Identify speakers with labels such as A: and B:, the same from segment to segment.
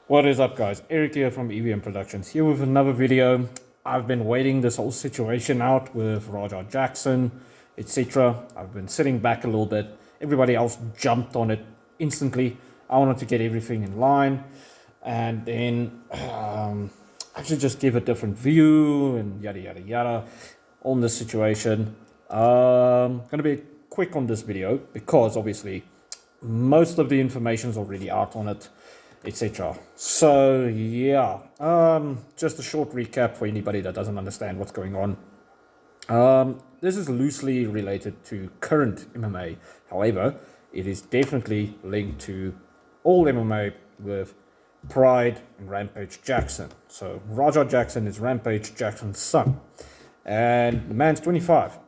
A: What is up, guys? Eric here from EVM Productions, here with another video. I've been waiting this whole situation out with Raja Jackson, etc. I've been sitting back a little bit. Everybody else jumped on it instantly. I wanted to get everything in line and then actually just give a different view and yada yada yada on this situation. Gonna be quick on this video because obviously most of the information is already out on it, etc. So yeah, just a short recap for anybody that doesn't understand what's going on. This is loosely related to current MMA. However, it is definitely linked to all MMA with Pride and Rampage Jackson. So Raja Jackson is Rampage Jackson's son, and the man's 25.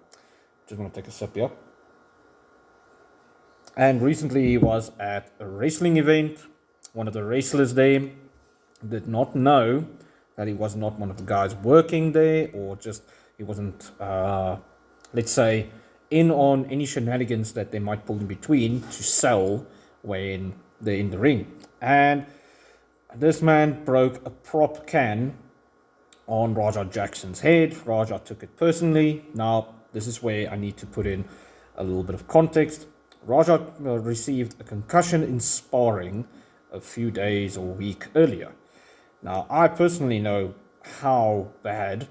A: Just want to take a sip here. And recently he was at a wrestling event. One of the wrestlers there did not know that he was not one of the guys working there, or just he wasn't, let's say, in on any shenanigans that they might pull in between to sell when they're in the ring. And this man broke a prop can on Raja Jackson's head. Raja took it personally. Now, this is where I need to put in a little bit of context. Raja received a concussion in sparring a few days or a week earlier. Now, I personally know how bad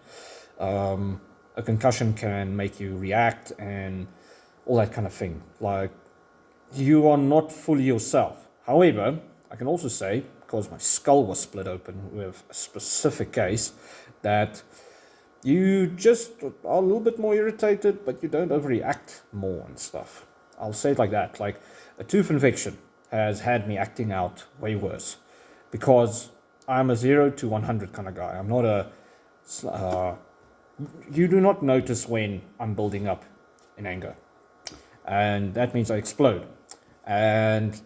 A: a concussion can make you react and all that kind of thing. Like, you are not fully yourself. However, I can also say, because my skull was split open with a specific case, that you just are a little bit more irritated, but you don't overreact more and stuff. I'll say it like that. Like, a tooth infection has had me acting out way worse because I'm a 0 to 100 kind of guy. I'm not a... you do not notice when I'm building up in anger. And that means I explode. And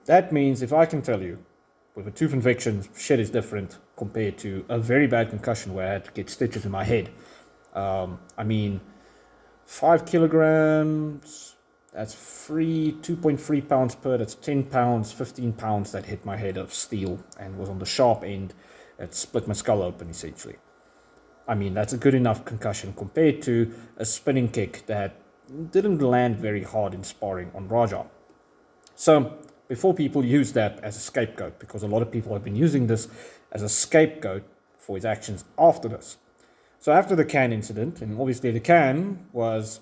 A: that means if I can tell you, with a tooth infection, shit is different compared to a very bad concussion where I had to get stitches in my head. 5 kilograms... That's 2.3 pounds per, that's 10 pounds, 15 pounds that hit my head of steel and was on the sharp end that split my skull open, essentially. That's a good enough concussion compared to a spinning kick that didn't land very hard in sparring on Raja. So, before people use that as a scapegoat, because a lot of people have been using this as a scapegoat for his actions after this. So, after the can incident, and obviously the can was...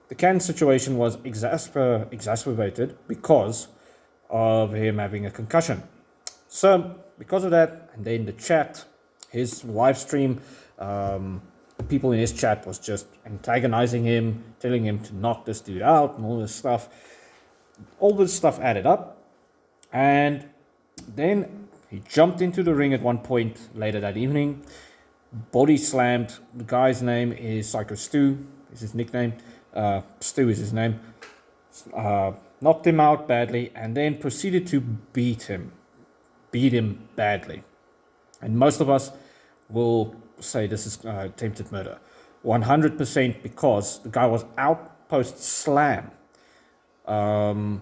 A: the can situation was exacerbated because of him having a concussion. So, because of that, and then the chat, his live stream, people in his chat was just antagonizing him, telling him to knock this dude out and all this stuff. All this stuff added up. And then he jumped into the ring at one point later that evening, body slammed. The guy's name is Psycho Stu, is his nickname. Stu is his name. Knocked him out badly and then proceeded to beat him badly. And most of us will say this is attempted murder 100% because the guy was out post slam. The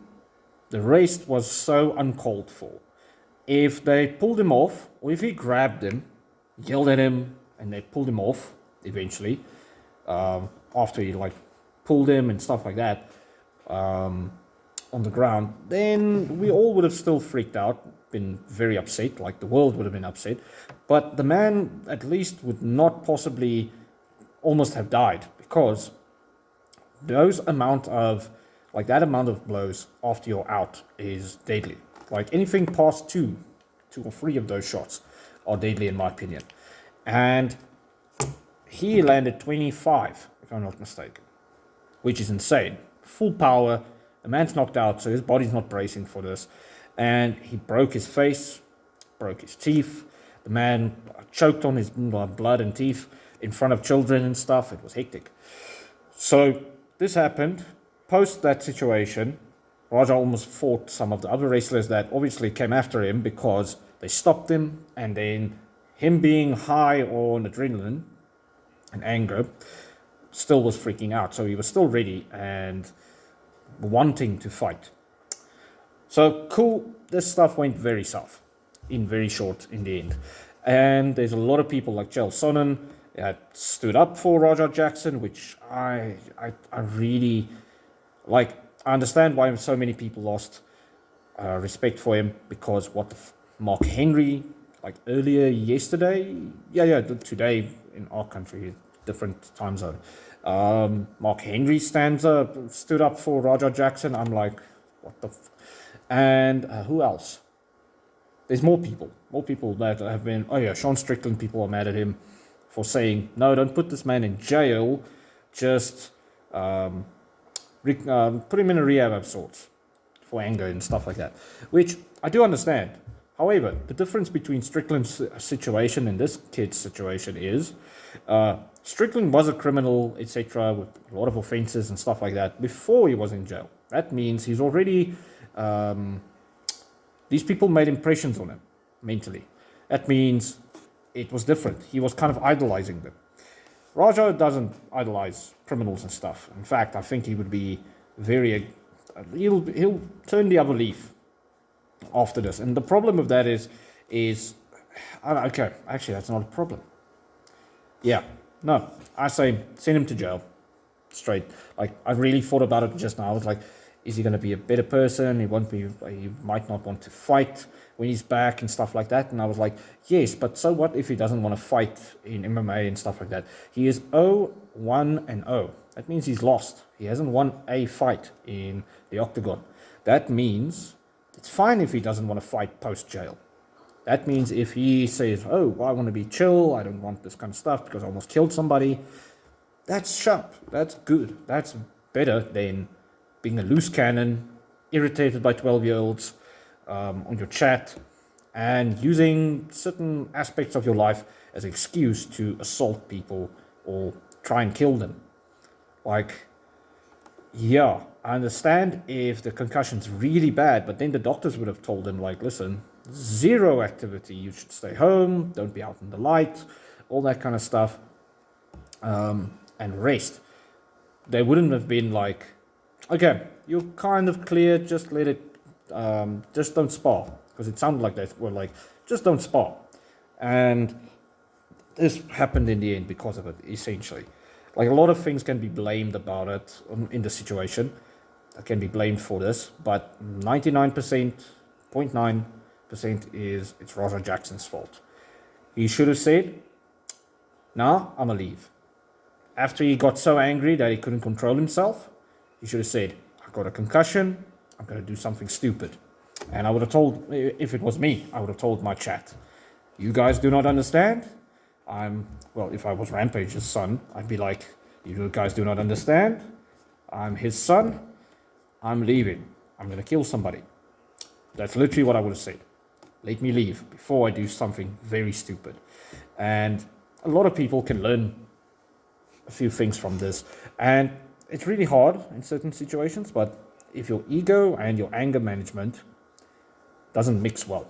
A: rest was so uncalled for. If they pulled him off, or if he grabbed him, yelled at him, and they pulled him off eventually, after he pulled him and stuff like that on the ground, then we all would have still freaked out, been very upset, like the world would have been upset, but the man at least would not possibly almost have died, because that amount of blows after you're out is deadly. Like anything past two or three of those shots are deadly in my opinion. And he landed 25, if I'm not mistaken, which is insane. Full power, the man's knocked out, so his body's not bracing for this. And he broke his face, broke his teeth. The man choked on his blood and teeth in front of children and stuff. It was hectic. So this happened. Post that situation, Raja almost fought some of the other wrestlers that obviously came after him because they stopped him. And then him being high on adrenaline and anger, still was freaking out, so he was still ready and wanting to fight. So cool, this stuff went very south in very short in the end. And there's a lot of people like Chael Sonnen that stood up for Roger Jackson, which I really like. I understand why so many people lost respect for him, because Mark Henry, like earlier yesterday, today in our country, different time zone. Mark Henry stood up for Roger Jackson. I'm like, what the and who else? There's more people that have been. Oh yeah, Sean Strickland. People are mad at him for saying, no, don't put this man in jail. Just put him in a rehab of sorts for anger and stuff like that, which I do understand. However, the difference between Strickland's situation and this kid's situation is Strickland was a criminal, etc., with a lot of offenses and stuff like that before he was in jail. That means he's already... these people made impressions on him mentally. That means it was different. He was kind of idolizing them. Raja doesn't idolize criminals and stuff. In fact, I think he would be very... He'll turn the other leaf after this. And the problem with that is okay, actually, that's not a problem. Yeah, no, I say send him to jail straight. Like, I really thought about it just now. I was like, is he going to be a better person? He might not want to fight when he's back and stuff like that. And I was like, yes, but so what if he doesn't want to fight in MMA and stuff like that? He is 0-1-0. That means he's lost. He hasn't won a fight in the octagon. That means it's fine if he doesn't want to fight post-jail. That means if he says, oh, well, I want to be chill, I don't want this kind of stuff because I almost killed somebody, that's sharp. That's good. That's better than being a loose cannon, irritated by 12-year-olds on your chat, and using certain aspects of your life as an excuse to assault people or try and kill them. Like, yeah, I understand if the concussion's really bad, but then the doctors would have told him, like, listen, zero activity, you should stay home, don't be out in the light, all that kind of stuff, and rest. They wouldn't have been like, okay, you're kind of clear, just let it, just don't spar. Because it sounded like they were like, just don't spar. And this happened in the end because of it, essentially. Like, a lot of things can be blamed about it in the situation. That can be blamed for this, but 99.9% is it's Roger Jackson's fault. He should have said, nah, I'm gonna leave. After he got so angry that he couldn't control himself, he should have said, I got a concussion, I'm going to do something stupid. And I would have told, if it was me, I would have told my chat, you guys do not understand. If I was Rampage's son, I'd be like, you guys do not understand. I'm his son. I'm leaving. I'm going to kill somebody. That's literally what I would have said. Let me leave before I do something very stupid. And a lot of people can learn a few things from this. And it's really hard in certain situations, but if your ego and your anger management doesn't mix well,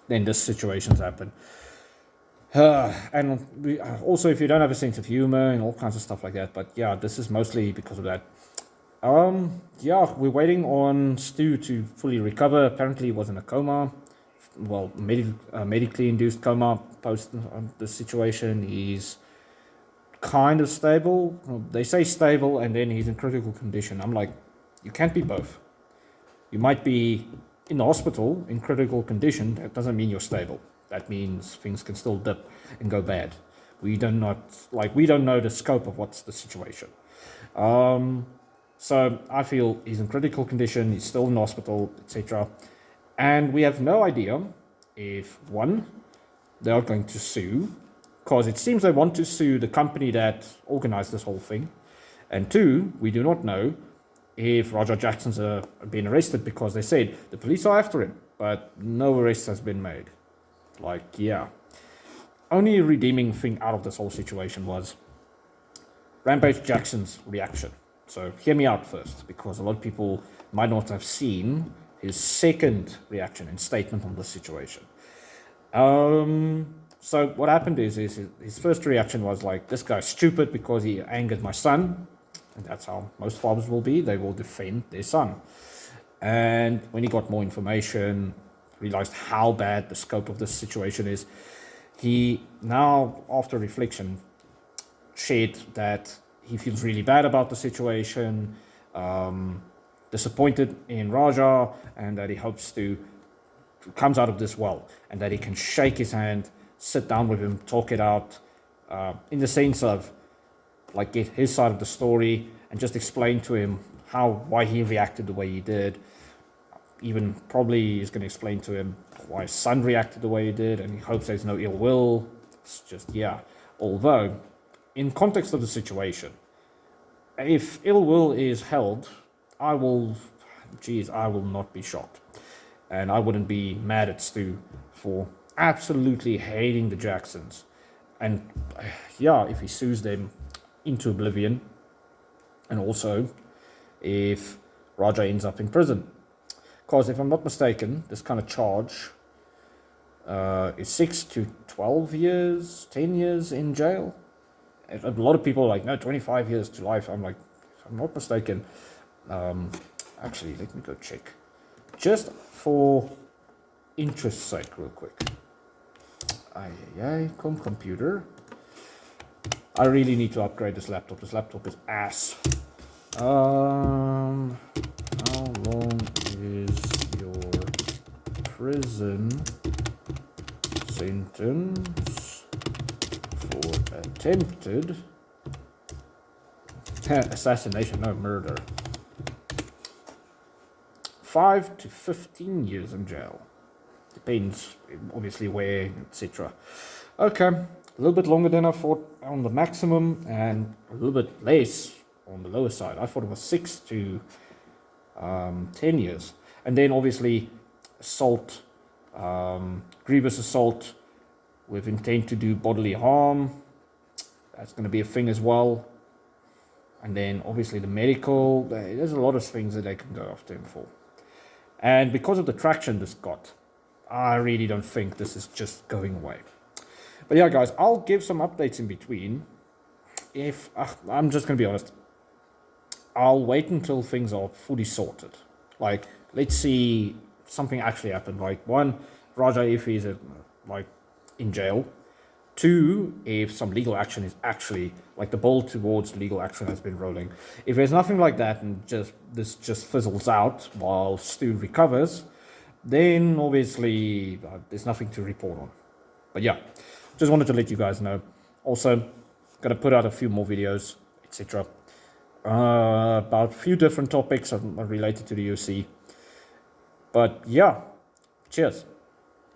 A: then these situations happen. And also, if you don't have a sense of humor and all kinds of stuff like that, but yeah, this is mostly because of that. We're waiting on Stu to fully recover. Apparently, he was in a coma. Well, medically induced coma post the situation. He's kind of stable. They say stable, and then he's in critical condition. I'm like, you can't be both. You might be in the hospital in critical condition. That doesn't mean you're stable. That means things can still dip and go bad. We don't know the scope of what's the situation. So I feel he's in critical condition. He's still in the hospital, etc. And we have no idea if, one, they are going to sue, because it seems they want to sue the company that organized this whole thing. And two, we do not know if Roger Jackson's been arrested, because they said the police are after him, but no arrest has been made. Like, yeah. Only redeeming thing out of this whole situation was Rampage Jackson's reaction. So hear me out first, because a lot of people might not have seen his second reaction and statement on this situation. So what happened is his first reaction was like, this guy's stupid because he angered my son. And that's how most fathers will be. They will defend their son. And when he got more information, realized how bad the scope of this situation is, he now, after reflection, shared that he feels really bad about the situation, disappointed in Raja, and that he hopes to comes out of this well, and that he can shake his hand, sit down with him, talk it out, in the sense of like get his side of the story and just explain to him why he reacted the way he did. Even probably he's going to explain to him why his son reacted the way he did, and he hopes there's no ill will. It's just, yeah. Although, in context of the situation, if ill will is held, I will not be shocked. And I wouldn't be mad at Stu for absolutely hating the Jacksons. And yeah, if he sues them into oblivion, and also if Raja ends up in prison. Because if I'm not mistaken, this kind of charge is 6 to 12 years, 10 years in jail. A lot of people are like, no, 25 years to life. I'm like, if I'm not mistaken, actually, let me go check. Just for interest's sake, real quick. Computer. I really need to upgrade this laptop. This laptop is ass. How long is your prison sentence for attempted assassination? No, murder. 5 to 15 years in jail. Depends, obviously, where, etc. Okay, a little bit longer than I thought on the maximum, and a little bit less on the lower side. I thought it was 6 to 10 years. And then, obviously, assault, grievous assault with intent to do bodily harm. That's going to be a thing as well. And then, obviously, the medical. There's a lot of things that they can go after him for. And because of the traction this got, I really don't think this is just going away. But yeah, guys, I'll give some updates in between. I'm just going to be honest, I'll wait until things are fully sorted. Like, let's see something actually happen. Like, 1, Raja if he's in jail. 2, if some legal action is actually, like the ball towards legal action has been rolling. If there's nothing like that and this just fizzles out while Stu recovers, then obviously there's nothing to report on. But yeah, just wanted to let you guys know. Also, going to put out a few more videos, etc. About a few different topics related to the UFC. But yeah, cheers.